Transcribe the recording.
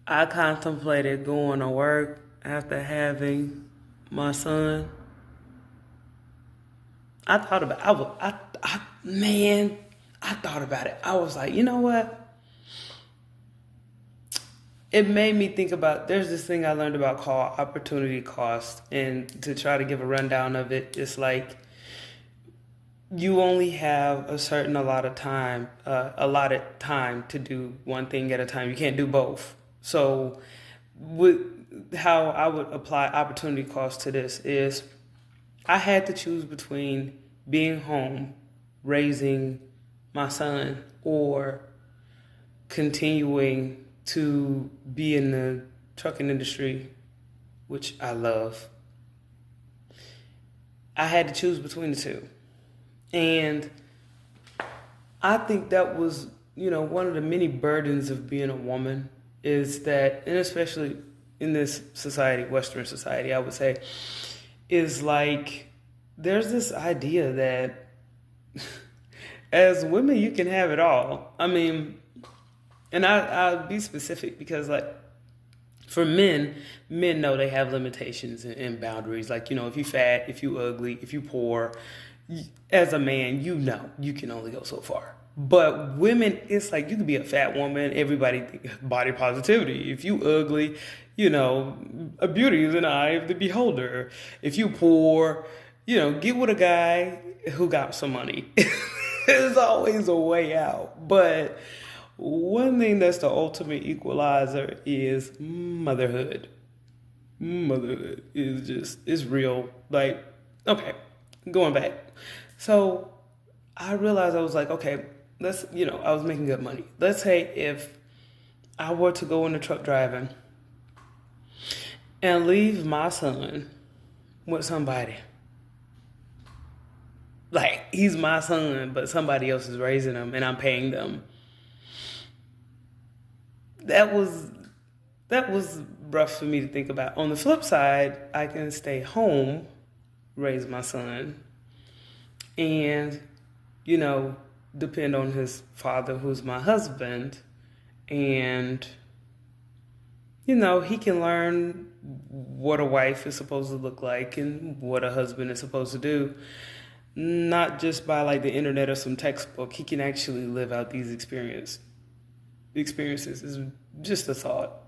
I contemplated going to work after having my son. I thought about I was I man, I thought about it. I was like, you know what? It made me think about there's this thing I learned about called opportunity cost, and to try to give a rundown of it, it's like you only have a certain allotted time to do one thing at a time. You can't do both. So, with how I would apply opportunity cost to this is, I had to choose between being home, raising my son, or continuing to be in the trucking industry, which I love. I had to choose between the two. And I think that was, one of the many burdens of being a woman is that, and especially in this society, Western society, I would say, is like there's this idea that as women, you can have it all. I mean, and I'll be specific because, like, for men know they have limitations and boundaries. Like, if you fat, if you ugly, if you poor, as a man, you can only go so far. But women, it's like you could be a fat woman. Everybody body positivity. If you ugly, a beauty is an eye of the beholder. If you poor, get with a guy who got some money. There's always a way out. But one thing that's the ultimate equalizer is motherhood. Motherhood is real. Like, okay, going back. So I realized I was like, okay, I was making good money. Let's say if I were to go into truck driving and leave my son with somebody. Like, he's my son, but somebody else is raising him and I'm paying them. That was rough for me to think about. On the flip side, I can stay home, raise my son, and depend on his father, who's my husband, and he can learn what a wife is supposed to look like and what a husband is supposed to do, not just by like the internet or some textbook. He can actually live out these experiences. Is just a thought.